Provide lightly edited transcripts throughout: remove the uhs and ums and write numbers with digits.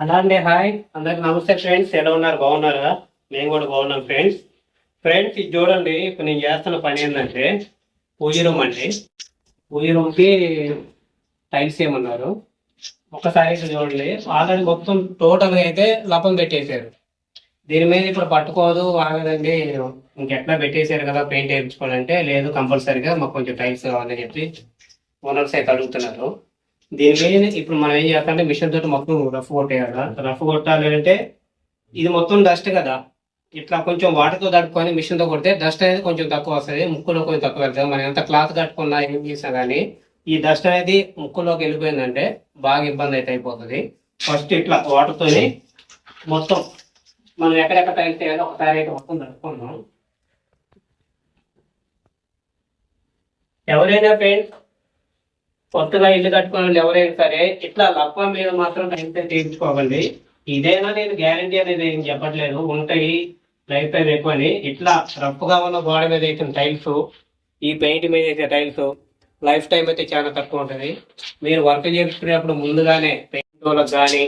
అలా అండి. హాయ్ అందరికి నమస్తే ఫ్రెండ్స్. ఎలా ఉన్నారు? బాగున్నారా? మేము కూడా బాగున్నాం ఫ్రెండ్స్. ఫ్రెండ్స్ ఇది చూడండి, ఇప్పుడు నేను చేస్తున్న పని ఏంటంటే పూజ రూమ్ అండి. పూజ రూమ్కి టైల్స్ ఏమన్నారు ఒకసారి ఇక్కడ చూడండి. ఆల్రెడీ మొత్తం టోటల్గా అయితే లపం పెట్టేశారు. దీని మీద ఇప్పుడు పట్టుకోదు ఆగదండి, ఇంకెట్లా పెట్టేశారు కదా పెయింట్ వేయించుకోవాలంటే లేదు, కంపల్సరీగా మాకు కొంచెం టైల్స్ కావాలని చెప్పి ఓనర్స్ అయితే అడుగుతున్నారు. దీని మీద ఇప్పుడు మనం ఏం చేస్తామంటే మిషన్ తోటి మొత్తం రఫ్ కొట్టేయాలి. రఫ్ కొట్టాలి అంటే ఇది మొత్తం డస్ట్ కదా, ఇట్లా కొంచెం వాటర్తో తడుపుకొని మిషన్తో కొడితే డస్ట్ అనేది కొంచెం తక్కువ వస్తుంది, ముక్కులో కొంచెం తక్కువ వెళ్తుంది. మనం ఎంత క్లాత్ కట్టుకున్నా ఏం చేసినా కానీ ఈ డస్ట్ అనేది ముక్కులోకి వెళ్ళిపోయిందంటే బాగా ఇబ్బంది అయితే అయిపోతుంది. ఫస్ట్ ఇట్లా వాటర్తోని మొత్తం మనం ఎక్కడెక్కడ టైల్స్ చేయాలో ఒకసారి అయితే మొత్తం తడుపుకుందాం. ఎవరైనా ఫ్రెండ్స్ కొత్తగా ఇల్లు కట్టుకునే వాళ్ళు ఎవరైనా సరే ఇట్లా లప్ప మీద మాత్రం టైల్స్ తీయించుకోవాలి. ఇదేనా నేను గ్యారంటీ అనేది ఏం చెప్పట్లేదు, ఉంటాయి లైఫ్ టైం ఎక్కువ అని. ఇట్లా రఫ్గా ఉన్న గోడ మీద అయితే టైల్స్, ఈ పెయింట్ మీద అయితే టైల్స్ లైఫ్ టైం అయితే చాలా తక్కువ ఉంటుంది. మీరు వర్క్ చేసుకునేప్పుడు ముందుగానే పెయింట్ వాళ్ళకి కానీ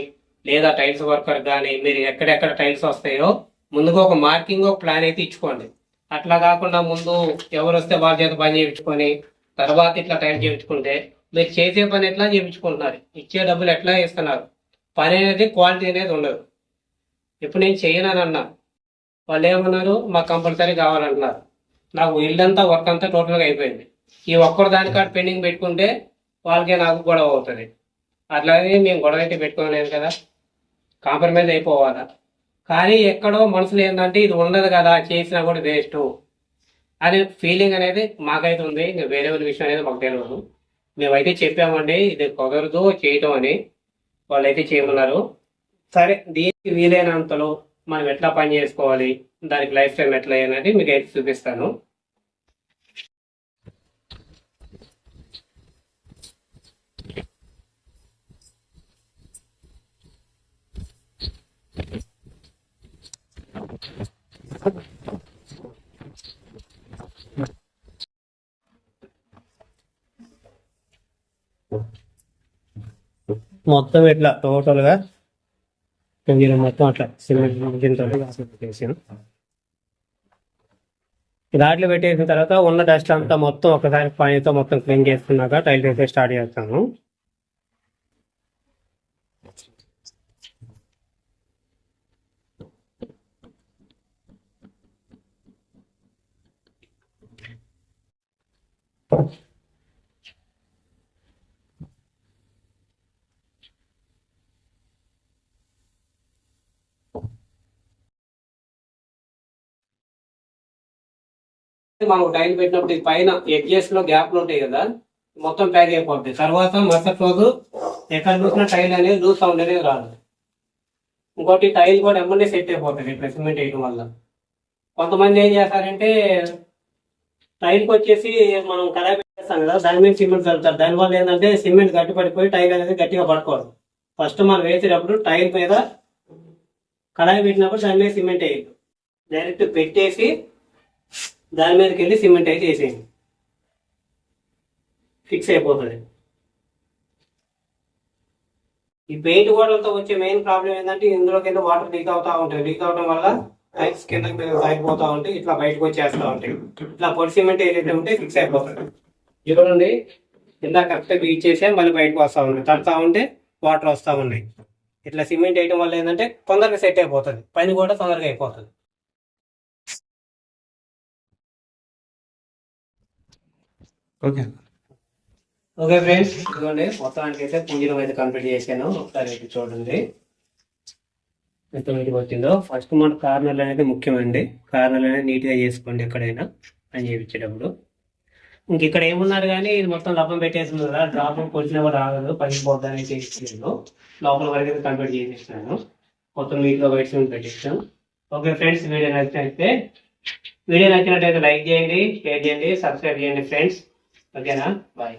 లేదా టైల్స్ వర్కర్ కానీ మీరు ఎక్కడెక్కడ టైల్స్ వస్తాయో ముందుగా ఒక మార్కింగ్ ఒక ప్లాన్ అయితే ఇచ్చుకోండి. అట్లా కాకుండా ముందు ఎవరు వస్తే వాళ్ళ చేత పని చేయించుకొని తర్వాత ఇట్లా టైల్ చేయించుకుంటే మీరు చేసే పని ఎట్లా చేయించుకుంటున్నారు, ఇచ్చే డబ్బులు ఎట్లా ఇస్తున్నారు, పని అనేది క్వాలిటీ అనేది ఉండదు. ఇప్పుడు నేను చేయనని అన్నా, వాళ్ళు ఏమన్నారు మాకు కంపల్సరీ కావాలంటున్నారు. నాకు ఇల్లంతా వర్క్ అంతా టోటల్గా అయిపోయింది. ఈ ఒక్కరు దానికాడ పెండింగ్ పెట్టుకుంటే వాళ్ళకే నాకు గొడవ అవుతుంది. అట్లాగే మేము గొడవ అయితే పెట్టుకోలేదు కదా, కాంప్రమైజ్ అయిపోవాలా. కానీ ఎక్కడో మనసులో ఏంటంటే ఇది ఉండదు కదా, చేసినా కూడా వేస్ట్ అనే ఫీలింగ్ అనేది మాకైతే ఉంది. ఇంకా వేరే వాళ్ళ విషయం అనేది మాకు తెలియదు. మేమైతే చెప్పామండి ఇది కుదరదు చేయటం అని, వాళ్ళైతే చేయమన్నారు. సరే దీనికి వీలైనంతలో మనం ఎట్లా పని చేసుకోవాలి, దానికి లైఫ్ టైం ఎట్లా అనేది మీకు అయితే చూపిస్తాను. మొత్తం ఇట్లా టోటల్గా మొత్తం అట్లా సిమెంట్ పెట్టేసాను. దాంట్లో పెట్టేసిన తర్వాత ఉన్న డస్ట్ అంతా మొత్తం ఒకసారి పనితో మొత్తం క్లీన్ చేసుకున్నాక టైల్ వేసే స్టార్ట్ చేస్తాను. మనం టైల్ పెట్టినప్పుడు పైన ఎడ్జెస్ లో గ్యాప్లు ఉంటాయి కదా, మొత్తం ప్యాక్ అయిపోతుంది. తర్వాత మరుసటి రోజు ఎక్కడ చూసిన టైల్ అనేది లూజ్ సౌండ్ అనేది రాదు. ఇంకోటి టైల్ కూడా ఎమ్మెల్యే సెట్ అయిపోతుంది ఇట్లా సిమెంట్ వేయడం వల్ల. కొంతమంది ఏం చేస్తారంటే టైల్కి వచ్చేసి మనం కడాయి పెట్టేస్తాం కదా, దాని మీద సిమెంట్ కలుపుతారు. దానివల్ల ఏంటంటే సిమెంట్ గట్టి పడిపోయి టైల్ అనేది గట్టిగా పడుకోదు. ఫస్ట్ మనం వేసేటప్పుడు టైల్ మీద కడాయి పెట్టినప్పుడు దాని మీద సిమెంట్ వేయదు, డైరెక్ట్ పెట్టేసి దాని మీదకి వెళ్ళి సిమెంట్ అయితే వేసేయండి, ఫిక్స్ అయిపోతుంది. ఈ పెయింట్ గోడలతో వచ్చే మెయిన్ ప్రాబ్లం ఏంటంటే ఇందులోకి వెళ్ళి వాటర్ లీక్ అవుతా ఉంటాయి. లీక్ అవడం వల్ల టైల్స్ కిందకి సాగిపోతా ఉంటాయి, ఇట్లా బయటకు వచ్చేస్తూ ఉంటాయి. ఇట్లా పొడి సిమెంట్ ఏదైతే ఉంటే ఫిక్స్ అయిపోతుంది. చూడండి కింద కరెక్ట్గా బీట్ చేసే మళ్ళీ బయటకు వస్తూ ఉంటాయి, తడతా ఉంటే వాటర్ వస్తూ ఉన్నాయి. ఇట్లా సిమెంట్ వేయడం వల్ల ఏంటంటే తొందరగా సెట్ అయిపోతుంది, పని కూడా తొందరగా అయిపోతుంది. ఓకే ఓకే ఫ్రెండ్స్, ఇదిగోండి మొత్తానికి అయితే పూజలు అయితే కంప్లీట్ చేశాను. ఒకసారి అయితే చూడండి ఎంత నీట్గా వచ్చిందో. ఫస్ట్ మన కార్నర్లు అనేది ముఖ్యమండి, కార్నర్లు అనేది నీట్గా చేసుకోండి ఎక్కడైనా అని చేయించేటప్పుడు. ఇంక ఇక్కడ ఏమున్నారు కానీ ఇది మొత్తం లభం పెట్టేసింది కదా, డ్రాప్ కొట్టినా కూడా రాగదు, పగిలిపోద్దని చేయించలేదు. లోపల వరకు అయితే కంప్లీట్ చేసేసినాను, మొత్తం నీట్గా బయట సిమెంట్ పెట్టేసాను. ఓకే ఫ్రెండ్స్, వీడియో నచ్చినట్టయితే లైక్ చేయండి, షేర్ చేయండి, సబ్స్క్రైబ్ చేయండి ఫ్రెండ్స్. ఓకేనా, బాయ్.